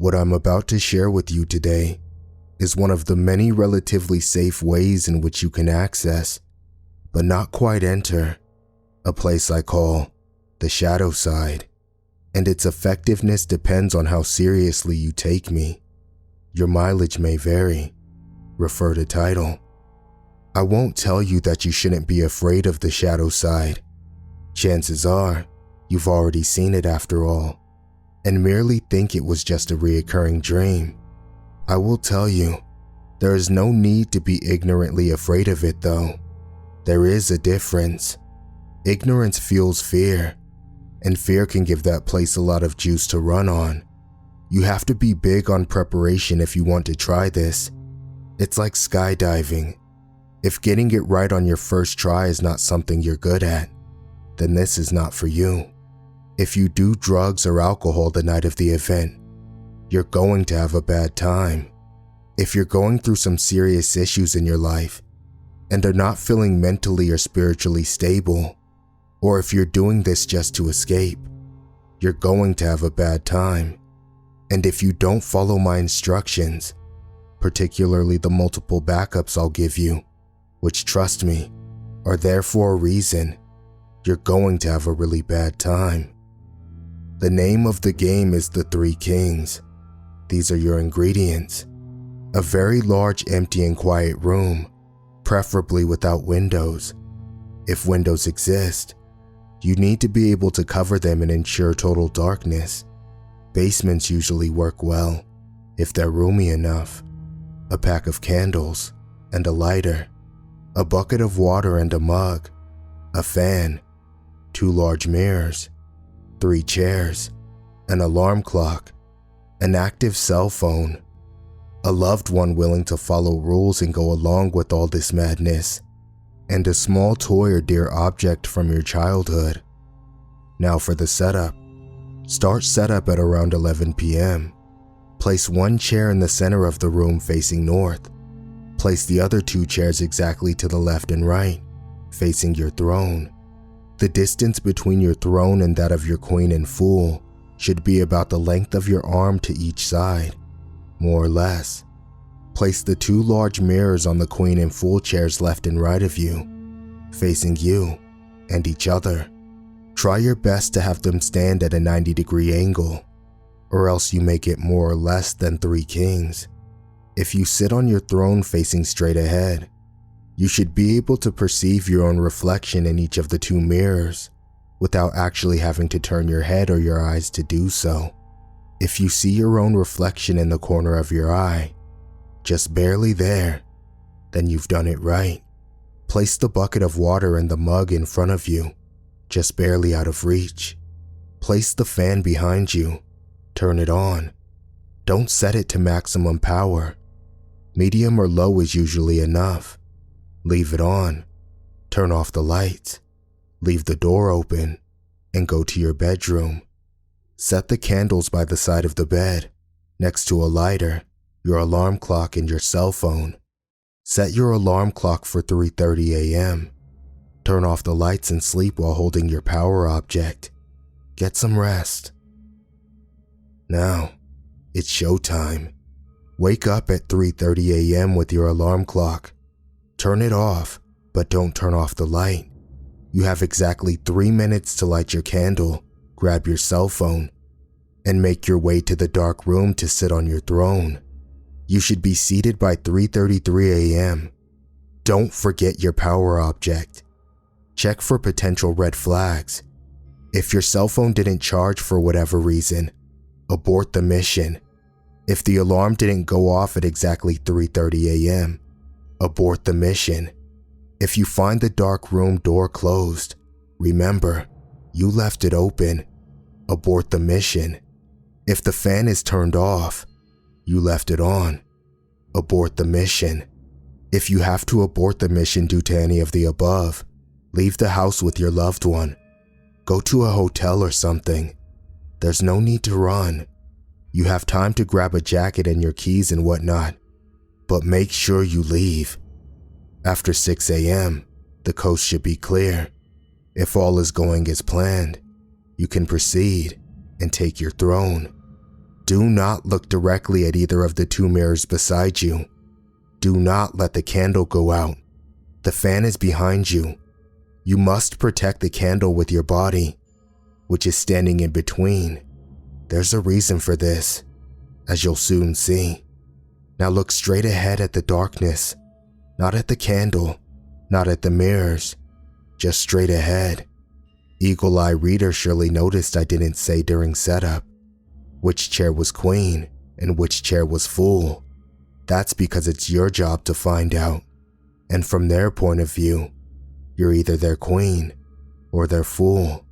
What I'm about to share with you today is one of the many relatively safe ways in which you can access, but not quite enter, a place I call the shadow side, and its effectiveness depends on how seriously you take me. Your mileage may vary. Refer to title. I won't tell you that you shouldn't be afraid of the shadow side. Chances are, you've already seen it after all, and merely think it was just a reoccurring dream. I will tell you, there is no need to be ignorantly afraid of it though. There is a difference. Ignorance fuels fear, and fear can give that place a lot of juice to run on. You have to be big on preparation if you want to try this. It's like skydiving. If getting it right on your first try is not something you're good at, then this is not for you. If you do drugs or alcohol the night of the event, you're going to have a bad time. If you're going through some serious issues in your life and are not feeling mentally or spiritually stable, or if you're doing this just to escape, you're going to have a bad time. And if you don't follow my instructions, particularly the multiple backups I'll give you, which trust me, are there for a reason, you're going to have a really bad time. The name of the game is the Three Kings. These are your ingredients. A very large, empty and quiet room, preferably without windows. If windows exist, you need to be able to cover them and ensure total darkness. Basements usually work well, if they're roomy enough. A pack of candles and a lighter, a bucket of water and a mug, a fan, 2 large mirrors, 3 chairs, an alarm clock, an active cell phone, a loved one willing to follow rules and go along with all this madness, and a small toy or dear object from your childhood. Now for the setup. Start setup at around 11 p.m. Place 1 chair in the center of the room facing north. Place the other 2 chairs exactly to the left and right, facing your throne. The distance between your throne and that of your queen and fool should be about the length of your arm to each side, more or less. Place the 2 large mirrors on the queen and fool chairs left and right of you, facing you and each other. Try your best to have them stand at a 90-degree angle, or else you may get more or less than 3 kings. If you sit on your throne facing straight ahead, you should be able to perceive your own reflection in each of the 2 mirrors without actually having to turn your head or your eyes to do so. If you see your own reflection in the corner of your eye, just barely there, then you've done it right. Place the bucket of water and the mug in front of you, just barely out of reach. Place the fan behind you. Turn it on. Don't set it to maximum power. Medium or low is usually enough. Leave it on. Turn off the lights. Leave the door open and go to your bedroom. Set the candles by the side of the bed, next to a lighter, your alarm clock and your cell phone. Set your alarm clock for 3:30 a.m. Turn off the lights and sleep while holding your power object. Get some rest. Now, it's showtime. Wake up at 3:30 a.m. with your alarm clock. Turn it off, but don't turn off the light. You have exactly 3 minutes to light your candle, grab your cell phone, and make your way to the dark room to sit on your throne. You should be seated by 3:33 a.m. Don't forget your power object. Check for potential red flags. If your cell phone didn't charge for whatever reason, abort the mission. If the alarm didn't go off at exactly 3:30 a.m., abort the mission. If you find the dark room door closed, remember, you left it open. Abort the mission. If the fan is turned off, you left it on. Abort the mission. If you have to abort the mission due to any of the above, leave the house with your loved one. Go to a hotel or something. There's no need to run. You have time to grab a jacket and your keys and whatnot, but make sure you leave. After 6 a.m., the coast should be clear. If all is going as planned, you can proceed and take your throne. Do not look directly at either of the two mirrors beside you. Do not let the candle go out. The fan is behind you. You must protect the candle with your body, which is standing in between. There's a reason for this, as you'll soon see. Now look straight ahead at the darkness, not at the candle, not at the mirrors, just straight ahead. Eagle Eye reader surely noticed I didn't say during setup which chair was queen and which chair was fool. That's because it's your job to find out. And from their point of view, you're either their queen or their fool.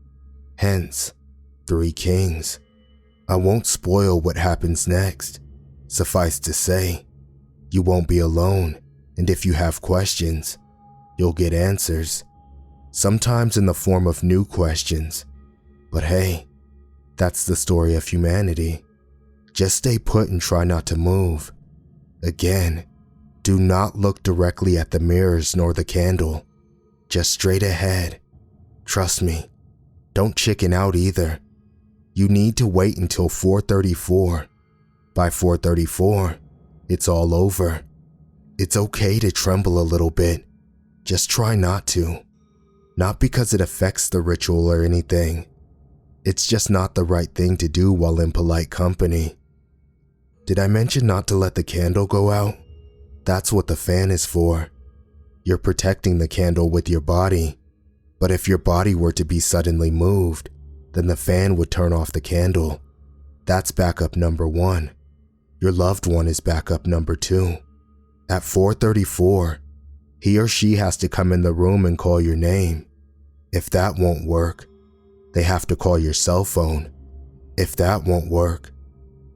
Hence, 3 kings. I won't spoil what happens next. Suffice to say, you won't be alone, and if you have questions, you'll get answers. Sometimes in the form of new questions. But hey, that's the story of humanity. Just stay put and try not to move. Again, do not look directly at the mirrors nor the candle. Just straight ahead. Trust me, don't chicken out either. You need to wait until 4:34. By 4:34, it's all over. It's okay to tremble a little bit. Just try not to. Not because it affects the ritual or anything. It's just not the right thing to do while in polite company. Did I mention not to let the candle go out? That's what the fan is for. You're protecting the candle with your body. But if your body were to be suddenly moved, then the fan would turn off the candle. That's backup number 1. Your loved one is backup number 2. At 4:34, he or she has to come in the room and call your name. If that won't work, they have to call your cell phone. If that won't work,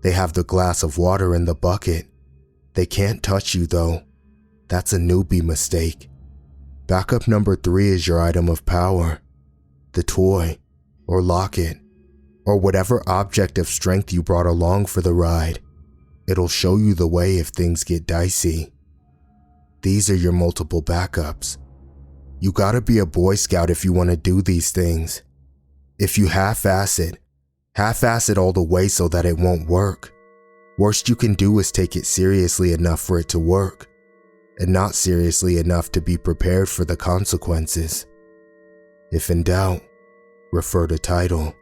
they have the glass of water in the bucket. They can't touch you though. That's a newbie mistake. Backup number 3 is your item of power. The toy, or locket, or whatever object of strength you brought along for the ride. It'll show you the way if things get dicey. These are your multiple backups. You gotta be a Boy Scout if you want to do these things. If you half-ass it all the way so that it won't work. Worst you can do is take it seriously enough for it to work, and not seriously enough to be prepared for the consequences. If in doubt, refer to title.